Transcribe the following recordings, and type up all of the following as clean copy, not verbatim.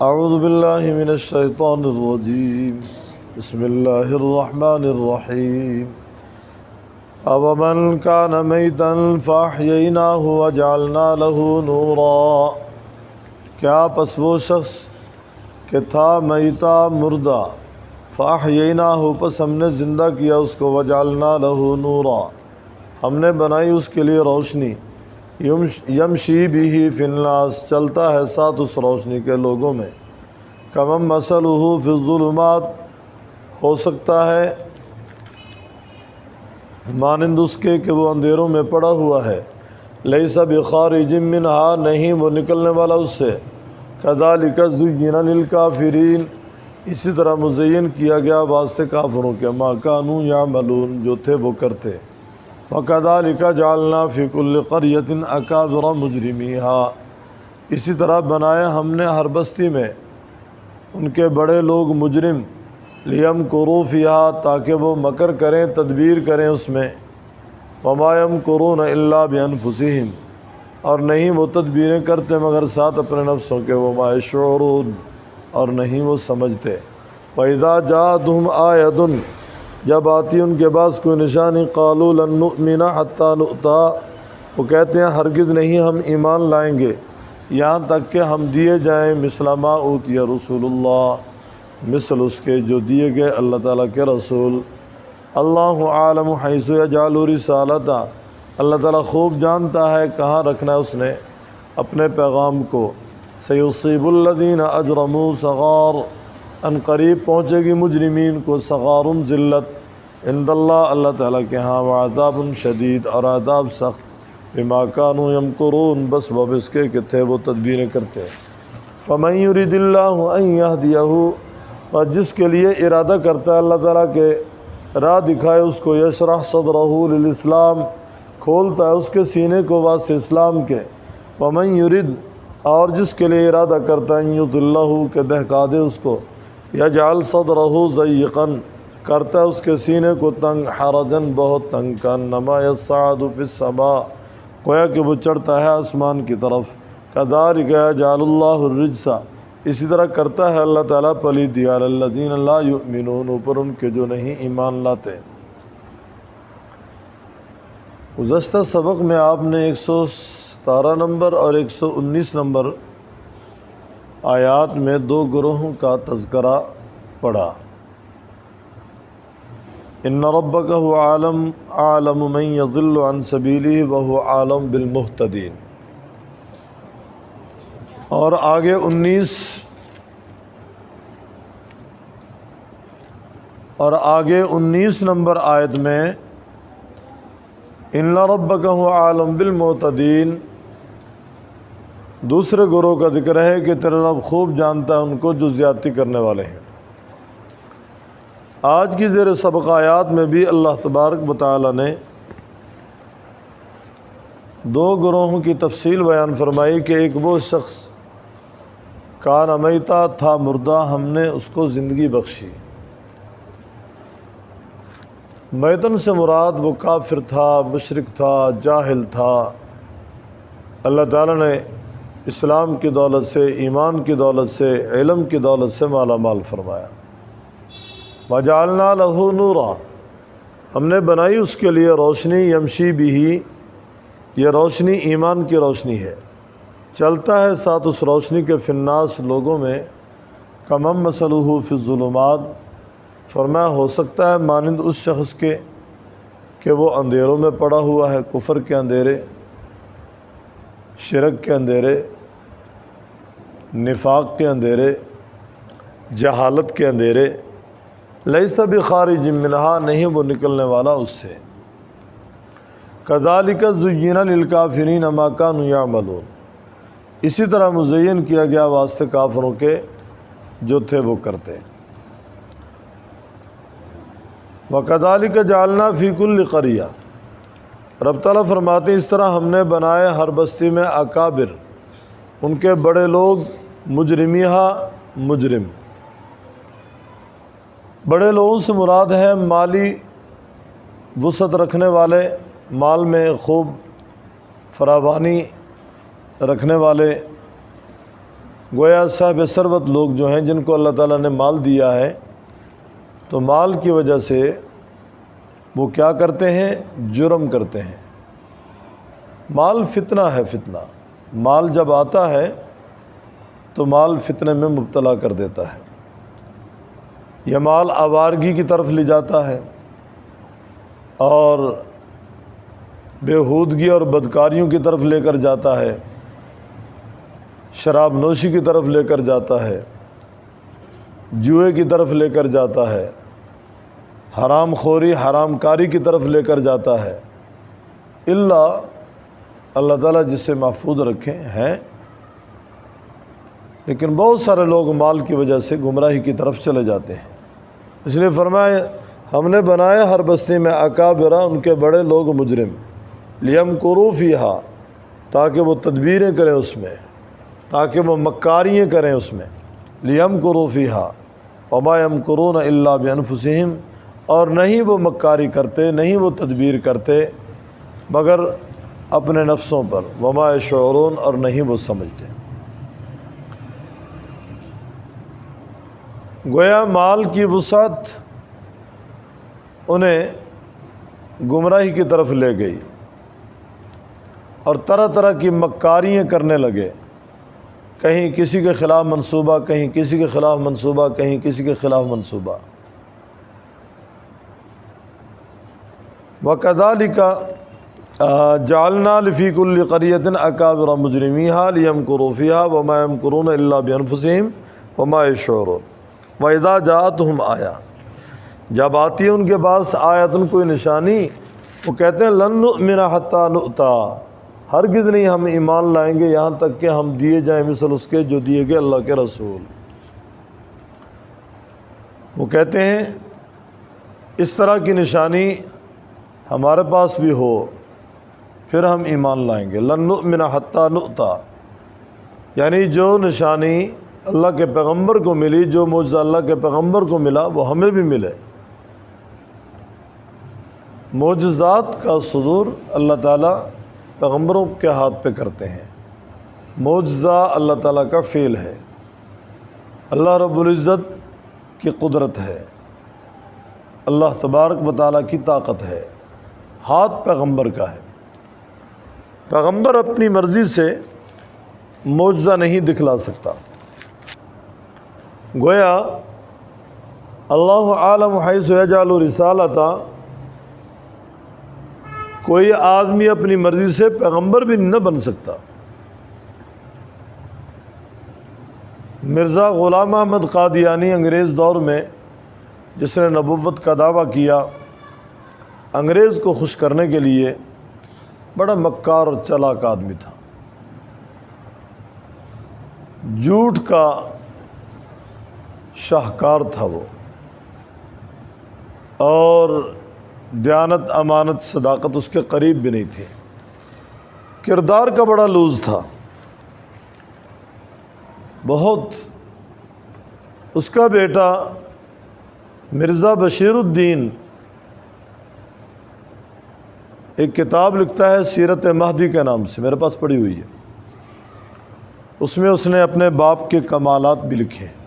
اعوذ باللہ من الشیطان الرجیم بسم اللہ الرحمن الرحیم اومن کان میتا فاحییناہ وجعلنا لہ نورا، کیا پس وہ شخص کہ تھا میتا مردہ، فاحییناہ پس ہم نے زندہ کیا اس کو، وجعلنا لہ نورا ہم نے بنائی اس کے لیے روشنی، یمشی بھی فی الناس چلتا ہے ساتھ اس روشنی کے لوگوں میں، کمم مثلہ فی الظلمات ہو سکتا ہے مانند اس کے کہ وہ اندھیروں میں پڑا ہوا ہے، لیس بخارج منہا نہیں وہ نکلنے والا اس سے، کذالک زین للکافرین اسی طرح مزین کیا گیا واسطے کافروں کے، ما کانوا یعملون جو تھے وہ کرتے، وَكَذَلِكَ جَعَلْنَا فِي كُلِّ قَرْيَةٍ أَكَابِرَ مُجْرِمِيهَا اسی طرح بنایا ہم نے ہر بستی میں ان کے بڑے لوگ مجرم، لِيَمْكُرُوا فِيهَا تاکہ وہ مکر کریں تدبیر کریں اس میں، وَمَا يَمْكُرُونَ إِلَّا بِأَنفُسِهِمْ اور نہیں وہ تدبیریں کرتے مگر ساتھ اپنے نفسوں کے، وَمَا يَشْعُرُونَ اور نہیں وہ سمجھتے، وَإِذَا جَاءَتْهُمْ آیَةٌ جب آتی ان کے پاس کوئی نشانی، قالوا لن نؤمن حتی نؤتا وہ کہتے ہیں ہرگز نہیں ہم ایمان لائیں گے یہاں تک کہ ہم دیے جائیں مثل ما اوتی رسول اللہ مثل اس کے جو دیے گئے اللہ تعالیٰ کے رسول، اللہ عالم حیث یجعل رسالتہ اللہ تعالیٰ خوب جانتا ہے کہاں رکھنا ہے اس نے اپنے پیغام کو، سیصیب الذین اجرموا صغار ان قریب پہنچے گی مجرمین کو صغار ذلت عند اللہ اللہ تعالیٰ کے ہاں، وعذاب شدید اور عذاب سخت، بما کانوا یمکرون بس باب اس کے کہ تھے وہ تدبیریں کرتے، فمن یرید اللہ ان یہدیہ اور جس کے لیے ارادہ کرتا ہے اللہ تعالیٰ کے راہ دکھائے اس کو، یشرح صدرہ للاسلام کھولتا ہے اس کے سینے کو واسطے اسلام کے، ومن یرید اور جس کے لیے ارادہ کرتا ہے ان یضلہ کہ بہکا دے اس کو، یجعل صدرہ ضیقاً کرتا ہے اس کے سینے کو تنگ، حرجاً بہت تنگ، کانما یصعد فی السماء گویا کہ وہ چڑھتا ہے آسمان کی طرف، کذالک یجعل اللہ الرجس اسی طرح کرتا ہے اللہ تعالیٰ پلیدی علی الذین لا یؤمنون اوپر ان کے جو نہیں ایمان لاتے۔ گزشتہ سبق میں آپ نے 117 نمبر اور 119 نمبر آیات میں دو گروہوں کا تذکرہ پڑھا، ان ربک هو عالم من یضل عن سبیلہ وهو عالم بالمہتدین، اور آگے 19 نمبر آیت میں ان ربک هو عالم بالمہتدین دوسرے گروہ کا ذکر ہے کہ تیرا رب خوب جانتا ہے ان کو جو زیادتی کرنے والے ہیں۔ آج کی زیر سبق آیات میں بھی اللہ تبارک و تعالی نے دو گروہوں کی تفصیل بیان فرمائی کہ ایک وہ شخص کان میتا تھا مردہ ہم نے اس کو زندگی بخشی، میتن سے مراد وہ کافر تھا، مشرک تھا، جاہل تھا، اللہ تعالیٰ نے اسلام کی دولت سے، ایمان کی دولت سے، علم کی دولت سے مالا مال فرمایا، وجعلنا لہ نورا ہم نے بنائی اس کے لیے روشنی، یمشی بھی یہ روشنی ایمان کی روشنی ہے، چلتا ہے ساتھ اس روشنی کے فی الناس لوگوں میں، کمم مثلہ فی الظلمات فرمایا ہو سکتا ہے مانند اس شخص کے کہ وہ اندھیروں میں پڑا ہوا ہے، کفر کے اندھیرے، شرک کے اندھیرے، نفاق کے اندھیرے، جہالت کے اندھیرے، لیس بخارج منہا نہیں وہ نکلنے والا اس سے، کذالک زین للکافرین ما کانوا یعملون اسی طرح مزین کیا گیا واسطے کافروں کے جو تھے وہ کرتے، وَكَذَلِكَ جَعَلْنَا فِي كُلِّ قَرْيَةٍ رب تعالیٰ فرماتے ہیں اس طرح ہم نے بنائے ہر بستی میں اکابر ان کے بڑے لوگ، مجرمیہا مجرم، بڑے لوگوں سے مراد ہے مالی وسعت رکھنے والے، مال میں خوب فراوانی رکھنے والے، گویا صاحب ثروت لوگ جو ہیں جن کو اللہ تعالیٰ نے مال دیا ہے، تو مال کی وجہ سے وہ کیا کرتے ہیں؟ جرم کرتے ہیں۔ مال فتنہ ہے، فتنہ۔ مال جب آتا ہے تو مال فتنے میں مبتلا کر دیتا ہے۔ یہ مال آوارگی کی طرف لے جاتا ہے اور بےہودگی اور بدکاریوں کی طرف لے کر جاتا ہے، شراب نوشی کی طرف لے کر جاتا ہے، جوئے کی طرف لے کر جاتا ہے، حرام خوری حرام کاری کی طرف لے کر جاتا ہے، اللہ تعالیٰ جس سے محفوظ رکھیں ہیں۔ لیکن بہت سارے لوگ مال کی وجہ سے گمراہی کی طرف چلے جاتے ہیں۔ اس لیے فرمایا ہم نے بنایا ہر بستی میں اکابرہ، ان کے بڑے لوگ مجرم، لیمکروا فیہا، تاکہ وہ تدبیریں کریں اس میں، تاکہ وہ مکاریاں کریں اس میں، لیمکروا فیہا وما یمکرون الا بانفسہم، اور نہیں وہ مکاری کرتے، نہیں وہ تدبیر کرتے مگر اپنے نفسوں پر، وما یشعرون، اور نہیں وہ سمجھتے۔ گویا مال کی وسعت انہیں گمراہی کی طرف لے گئی اور طرح طرح کی مکاریاں کرنے لگے، کہیں کسی کے خلاف منصوبہ، کہیں کسی کے خلاف منصوبہ، کہیں کسی کے خلاف منصوبہ۔ وَكَذَلِكَ جعلنا لفی کل قریۃ اکابر مجرمیہا لیمکروا فیہا وما یمکرون الا بانفسہم وما یشعرون۔ وَإِذَا جَاءَتْهُمْ آیہ، جب آتی ہے ان کے پاس آیتن کوئی نشانی، وہ کہتے ہیں لن نؤمن حتی نؤتا، ہرگز نہیں ہم ایمان لائیں گے یہاں تک کہ ہم دیے جائیں مثل اس کے جو دیے گئے اللہ کے رسول۔ وہ کہتے ہیں اس طرح کی نشانی ہمارے پاس بھی ہو پھر ہم ایمان لائیں گے۔ لن نؤمن حتی نؤتا، یعنی جو نشانی اللہ کے پیغمبر کو ملی، جو معجزہ اللہ کے پیغمبر کو ملا، وہ ہمیں بھی ملے۔ معجزات کا صدور اللہ تعالیٰ پیغمبروں کے ہاتھ پہ کرتے ہیں۔ معجزہ اللہ تعالیٰ کا فعل ہے، اللہ رب العزت کی قدرت ہے، اللہ تبارک و تعالیٰ کی طاقت ہے، ہاتھ پیغمبر کا ہے۔ پیغمبر اپنی مرضی سے معجزہ نہیں دکھلا سکتا۔ گویا اللہ عالم حیث یجعل رسالتہ، کوئی آدمی اپنی مرضی سے پیغمبر بھی نہ بن سکتا۔ مرزا غلام احمد قادیانی انگریز دور میں جس نے نبوت کا دعویٰ کیا، انگریز کو خوش کرنے کے لیے بڑا مکار اور چالاک آدمی تھا، جھوٹ کا شاہکار تھا وہ، اور دیانت امانت صداقت اس کے قریب بھی نہیں تھی، کردار کا بڑا لوز تھا بہت۔ اس کا بیٹا مرزا بشیر الدین ایک کتاب لکھتا ہے سیرت مہدی کے نام سے، میرے پاس پڑھی ہوئی ہے، اس میں اس نے اپنے باپ کے کمالات بھی لکھے ہیں۔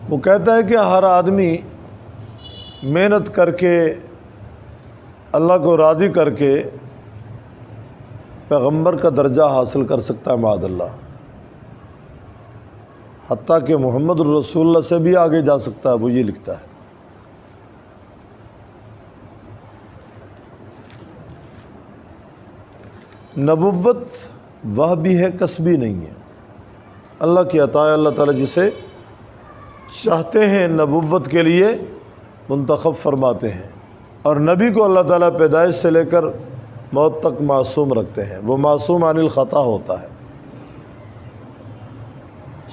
وہ کہتا ہے کہ ہر آدمی محنت کر کے اللہ کو راضی کر کے پیغمبر کا درجہ حاصل کر سکتا ہے، معاذ اللہ، حتیٰ کہ محمد الرسول اللہ سے بھی آگے جا سکتا ہے۔ وہ یہ لکھتا ہے۔ نبوت وہ بھی ہے، کسبی نہیں ہے، اللہ کی عطا ہے۔ اللہ تعالیٰ جسے چاہتے ہیں نبوت کے لیے منتخب فرماتے ہیں، اور نبی کو اللہ تعالیٰ پیدائش سے لے کر موت تک معصوم رکھتے ہیں، وہ معصوم عن الخطا ہوتا ہے۔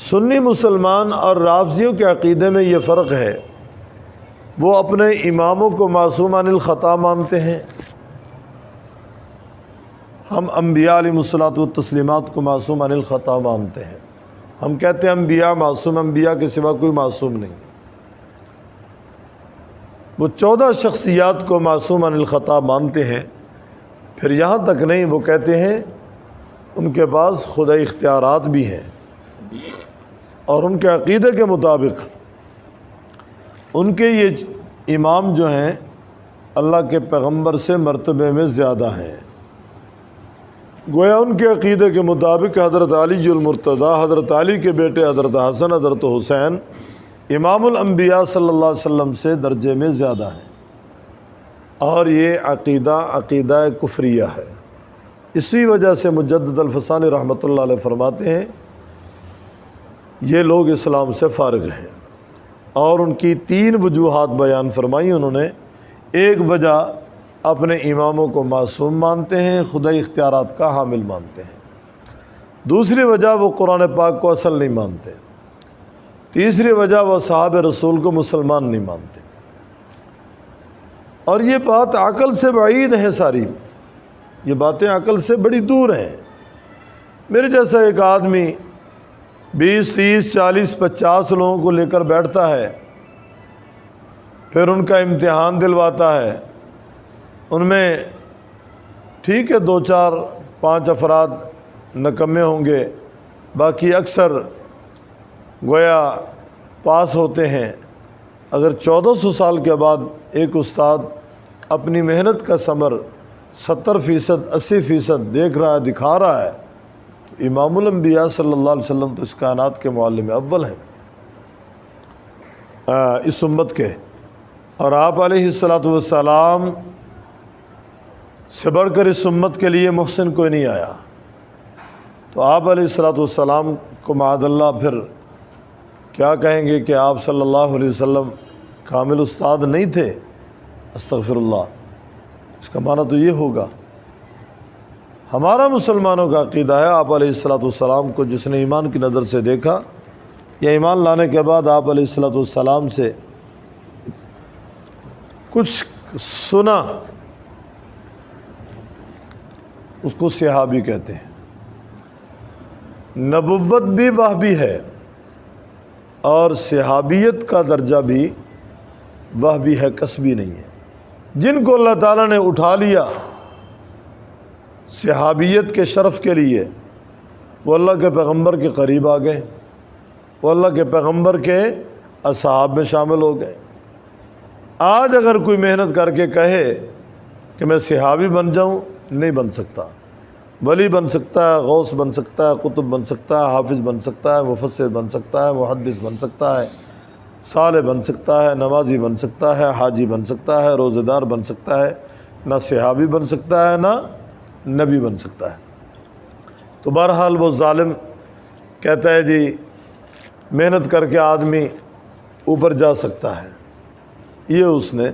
سنی مسلمان اور رافضیوں کے عقیدے میں یہ فرق ہے، وہ اپنے اماموں کو معصوم عن الخطا مانتے ہیں، ہم انبیاء علیہ الصلوۃ والتسلیمات کو معصوم عن الخطا مانتے ہیں۔ ہم کہتے ہیں انبیاء معصوم، انبیاء کے سوا کوئی معصوم نہیں۔ وہ 14 شخصیات کو معصوم عن الخطا مانتے ہیں، پھر یہاں تک نہیں، وہ کہتے ہیں ان کے پاس خدائی اختیارات بھی ہیں، اور ان کے عقیدے کے مطابق ان کے یہ امام جو ہیں اللہ کے پیغمبر سے مرتبے میں زیادہ ہیں۔ گویا ان کے عقیدے کے مطابق حضرت علی المرتضیٰ، حضرت علی کے بیٹے حضرت حسن، حضرت حسین امام الانبیاء صلی اللہ علیہ وسلم سے درجے میں زیادہ ہیں، اور یہ عقیدہ کفریہ ہے۔ اسی وجہ سے مجدد الفسانی رحمۃ اللہ علیہ فرماتے ہیں یہ لوگ اسلام سے فارغ ہیں، اور ان کی 3 وجوہات بیان فرمائی انہوں نے۔ ایک وجہ اپنے اماموں کو معصوم مانتے ہیں، خدائی اختیارات کا حامل مانتے ہیں۔ دوسری وجہ وہ قرآن پاک کو اصل نہیں مانتے۔ تیسری وجہ وہ صحاب رسول کو مسلمان نہیں مانتے۔ اور یہ بات عقل سے بعید ہے، ساری یہ باتیں عقل سے بڑی دور ہیں۔ میرے جیسا ایک آدمی 20 30 40 50 لوگوں کو لے کر بیٹھتا ہے، پھر ان کا امتحان دلواتا ہے، ان میں ٹھیک ہے 2 4 5 افراد نکمے ہوں گے، باقی اکثر گویا پاس ہوتے ہیں۔ اگر 1400 سال کے بعد ایک استاد اپنی محنت کا ثمر 70% 80% دیکھ رہا ہے، دکھا رہا ہے، تو امام الانبیاء صلی اللہ علیہ وسلم تو اس کائنات کے معلم اول ہیں اس امت کے، اور آپ علیہ السلام سے بڑھ کر اس امت کے لیے محسن کوئی نہیں آیا۔ تو آپ علیہ السلام کو معاذ اللہ پھر کیا کہیں گے کہ آپ صلی اللہ علیہ وسلم کامل استاد نہیں تھے؟ استغفر اللہ، اس کا معنی تو یہ ہوگا۔ ہمارا مسلمانوں کا عقیدہ ہے آپ علیہ السلام کو جس نے ایمان کی نظر سے دیکھا یا ایمان لانے کے بعد آپ علیہ السلام سے کچھ سنا، اس کو صحابی کہتے ہیں۔ نبوت بھی وحی ہے، اور صحابیت کا درجہ بھی وحی ہے، کسبی نہیں ہے۔ جن کو اللہ تعالیٰ نے اٹھا لیا صحابیت کے شرف کے لیے، وہ اللہ کے پیغمبر کے قریب آ گئے، وہ اللہ کے پیغمبر کے اصحاب میں شامل ہو گئے۔ آج اگر کوئی محنت کر کے کہے کہ میں صحابی بن جاؤں، نہیں بن سکتا۔ ولی بن سکتا ہے، غوث بن سکتا ہے، قطب بن سکتا ہے، حافظ بن سکتا ہے، مفسر بن سکتا ہے، محدث بن سکتا ہے، صالح بن سکتا ہے، نمازی بن سکتا ہے، حاجی بن سکتا ہے، روزہ دار بن سکتا ہے، نہ صحابی بن سکتا ہے نہ نبی بن سکتا ہے۔ تو بہرحال وہ ظالم کہتا ہے جی محنت کر کے آدمی اوپر جا سکتا ہے، یہ اس نے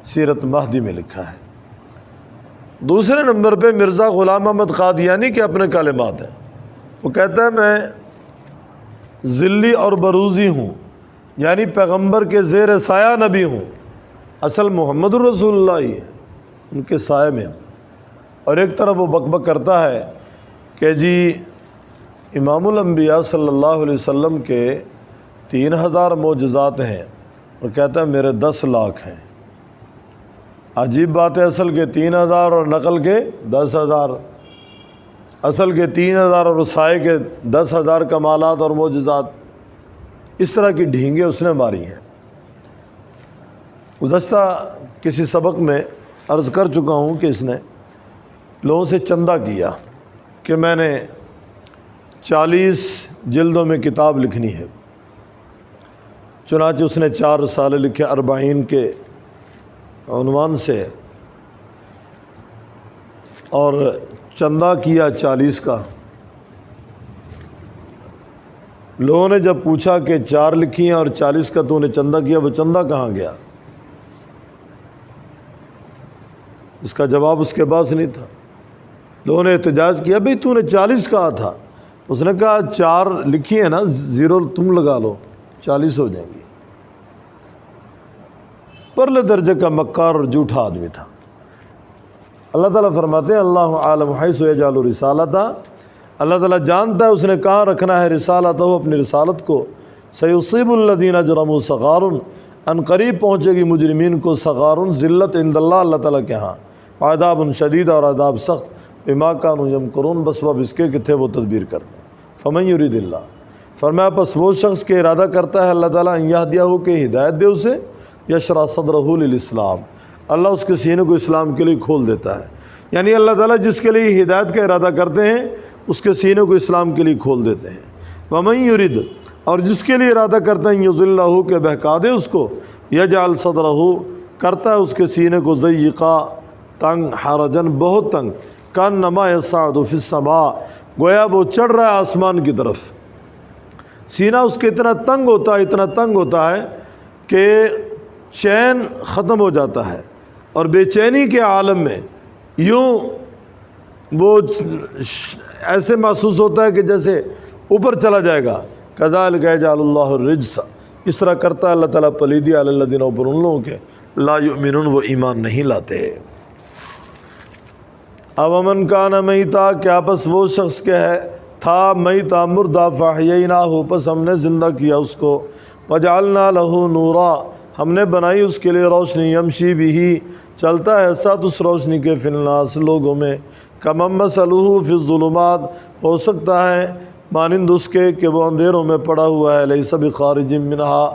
سیرت مہدی میں لکھا ہے۔ دوسرے نمبر پہ مرزا غلام احمد قادیانی کے اپنے کلمات ہیں۔ وہ کہتا ہے میں ذلی اور بروزی ہوں، یعنی پیغمبر کے زیر سایہ نبی ہوں، اصل محمد الرسول اللہ ہی ہے، ان کے سائے میں ہوں۔ اور ایک طرف وہ بک بک کرتا ہے کہ جی امام الانبیاء صلی اللہ علیہ وسلم کے 3000 معجزات ہیں، اور کہتا ہے میرے 10 لاکھ ہیں۔ عجیب بات ہے، اصل کے 3000 اور نقل کے 10,000، اصل کے 3000 اور سائے کے 10,000 کمالات اور معجزات۔ اس طرح کی ڈھینگیں اس نے ماری ہیں۔ گزشتہ کسی سبق میں عرض کر چکا ہوں کہ اس نے لوگوں سے چندہ کیا کہ میں نے 40 جلدوں میں کتاب لکھنی ہے، چنانچہ اس نے 4 رسالے لکھے 40 کے عنوان سے، اور چندہ کیا 40 کا۔ لوگوں نے جب پوچھا کہ 4 لکھی ہیں اور 40 کا تو نے چندہ کیا، وہ چندہ کہاں گیا؟ اس کا جواب اس کے پاس نہیں تھا۔ لوگوں نے احتجاج کیا بھئی تو نے 40 کہا تھا، اس نے کہا 4 لکھی ہیں نا، 0 تم لگا لو، 40 ہو جائیں گی۔ پرلے درجے کا مکار اور جھوٹا آدمی تھا۔ اللہ تعالیٰ فرماتے ہیں اللہ عالم حیث یجعل رسالتہ، اللہ تعالیٰ جانتا ہے اس نے کہاں رکھنا ہے رسالتہ، اپنی رسالت کو۔ سیصیب الذین اجرموا صغار، ان قریب پہنچے گی مجرمین کو صغار، ذلت عند اللہ، اللہ تعالیٰ کے ہاں، عذاب شدید، اور عذاب سخت، بما کانوا یمکرون، بس باب اس کے کہ تھے وہ تدبیر کرتے ہیں۔ فمن یرید اللہ، فرمایا پس وہ شخص کے ارادہ کرتا ہے اللہ تعالیٰ ان یہدیہ کہ ہدایت دے اسے، یشرح صدرہ للاسلام، اللہ اس کے سینے کو اسلام کے لیے کھول دیتا ہے، یعنی اللہ تعالیٰ جس کے لیے ہدایت کا ارادہ کرتے ہیں اس کے سینے کو اسلام کے لیے کھول دیتے ہیں۔ ومن یرید، اور جس کے لیے ارادہ کرتا ہے یضلہ کہ بہکا دے اس کو، یجعل صدرہ، کرتا ہے اس کے سینے کو ضیقا، تنگ، حرجن، بہت تنگ، کانما یصعد فی السماء، گویا وہ چڑھ رہا ہے آسمان کی طرف۔ سینہ اس کے اتنا تنگ ہوتا ہے کہ چین ختم ہو جاتا ہے، اور بے چینی کے عالم میں یوں وہ ایسے محسوس ہوتا ہے کہ جیسے اوپر چلا جائے گا۔ کذالک یجعل اللہ الرجس، اس طرح کرتا ہے اللہ تعالیٰ پلیدی علی الذین، اوپر ان لوگوں کے لا یؤمنون، وہ ایمان نہیں لاتے۔ اومن کان میتا، کیا پس وہ شخص کے ہے تھا میتا مردہ، فاحییناہ، پس ہم نے زندہ کیا اس کو، وجعلنا لہ نورا، ہم نے بنائی اس کے لیے روشنی، یمشی بھی، چلتا ہے ساتھ اس روشنی کے فی الناس، لوگوں میں، کمن مثلہ فی الظلمات، ہو سکتا ہے مانند اس کے کہ وہ اندھیروں میں پڑا ہوا ہے، لیس بخارج منہا،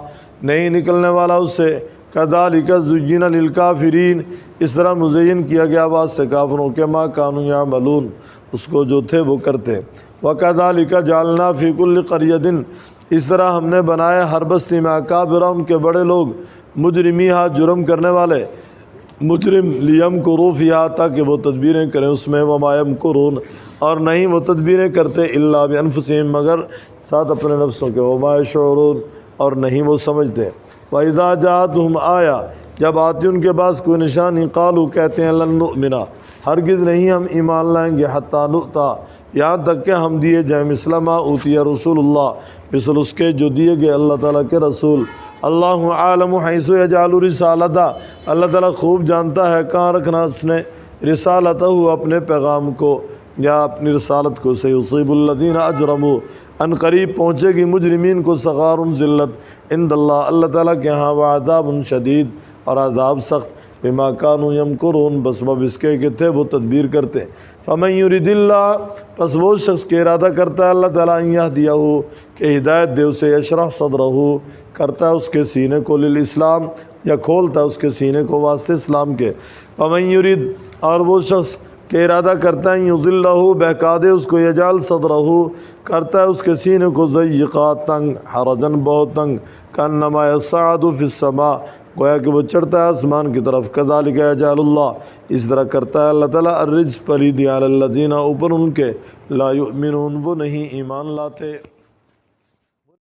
نہیں نکلنے والا اس سے، کذالک زین للکافرین، اس طرح مزین کیا گیا واسطے کافروں کے، ما کانوا یعملون، اس کو جو تھے وہ کرتے۔ وکذالک جعلنا فی کل قریۃ، اس طرح ہم نے بنایا ہر بستی میں، اکابر، ان کے بڑے لوگ، مجرمیہا، جرم کرنے والے مجرم، لیمکروا فیہا، تاکہ وہ تدبیریں کریں اس میں، وما یمکرون، اور نہیں وہ تدبیریں کرتے الا بانفسہم، مگر ساتھ اپنے نفسوں کے، وما یشعرون، اور نہیں وہ سمجھتے۔ وَإِذَا جَاءَتْهُمْ آیَةٌ، جب آتی ان کے پاس کوئی نشانی، قالوا، کہتے ہیں، لن نؤمن، ہرگز نہیں ہم ایمان لائیں گے، حتی نؤتا، یہاں تک کہ ہم دیے جائیں، مثل ما اوتی رسول اللہ، مثل اس کے جو دیے گئے اللہ تعالیٰ کے رسول۔ اللہ عالم حیث یجعل رسالتہ، اللہ تعالیٰ خوب جانتا ہے کہاں رکھنا اس نے رسالتہ، اپنے پیغام کو یا اپنی رسالت کو، سیصیب الذین اجرموا، ان قریب پہنچے گی مجرمین کو، صغار، ذلت، عند اللہ، اللہ تعالیٰ کے ہاں، وعذاب شدید، اور عذاب سخت، بما کانوا یمکرون، بس باب اس کے کہ تھے وہ تدبیر کرتے۔ فمن یرید اللہ، پس وہ شخص کے ارادہ کرتا ہے اللہ تعالیٰ ان یہدیہ کہ ہدایت دے اسے، یشرح صدرہ، کرتا ہے اس کے سینے کو، للاسلام، یا کھولتا ہے اس کے سینے کو واسطے اسلام کے۔ فمن یرید، اور وہ شخص کہ ارادہ کرتا ہے یضلہ، بہکا دے اس کو، یجعل صدرہ، کرتا ہے اس کے سینے کو ضیقا، تنگ، حرجن، بہت تنگ، کانما یصعد فی السماء، گویا کہ وہ چڑھتا ہے آسمان کی طرف۔ کذالک یجعل اللہ، اس طرح کرتا ہے اللہ تعالیٰ الرجس، پلیدی علی الذین، اوپر ان کے، لا یؤمنون، وہ نہیں ایمان لاتے۔